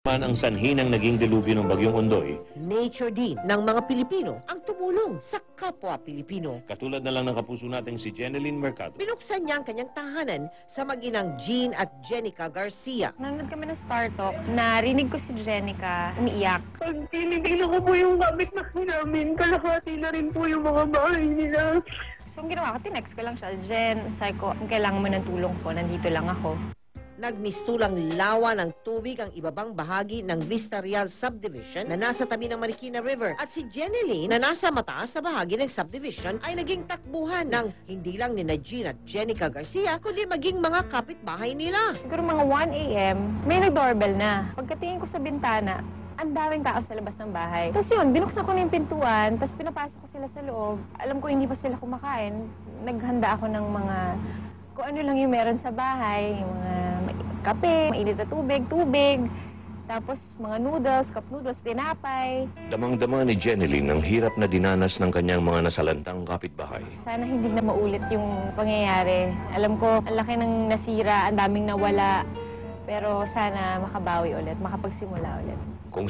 Man ang sanhi ng naging delubyo ng Bagyong Ondoy. Nature din ng mga Pilipino ang tumulong sa kapwa Pilipino. Katulad na lang ng kapuso nating si Jeneline Mercado. Binuksan niya ang kanyang tahanan sa mag-inang Jean at Jenica Garcia. Nanonood kami ng Star Talk, narinig ko si Jenica umiiyak. Pag tinignan ko po yung gamit na namin, kalahati na rin po yung mga bahay nila. So, ang ginawa ko, tinext ko lang siya, Jen, sabi ko, kailangan mo ng tulong ko, nandito lang ako. Nagmistulang lawa ng tubig ang ibabang bahagi ng Vista Real Subdivision na nasa tabi ng Marikina River. At si Jeneline na nasa mataas na bahagi ng subdivision ay naging takbuhan ng hindi lang ni Jean at Jenica Garcia kundi maging mga kapitbahay nila. Siguro mga 1 a.m., may nag-doorbell na. Pagkatingin ko sa bintana, ang daming tao sa labas ng bahay. Tapos yun, binuksan ko na yung pintuan, tapos pinapasok ko sila sa loob. Alam ko hindi pa sila kumakain. Naghanda ako ng mga kung ano lang yung meron sa bahay, yung mga kape, mainit na tubig, tapos mga noodles, cup noodles, tinapay. Damang-dama ni Jeneline ang hirap na dinanas ng kanyang mga nasalantang kapitbahay. Sana hindi na maulit yung pangyayari. Alam ko, ang laki ng nasira, ang daming nawala, pero sana makabawi ulit, makapagsimula ulit. Kung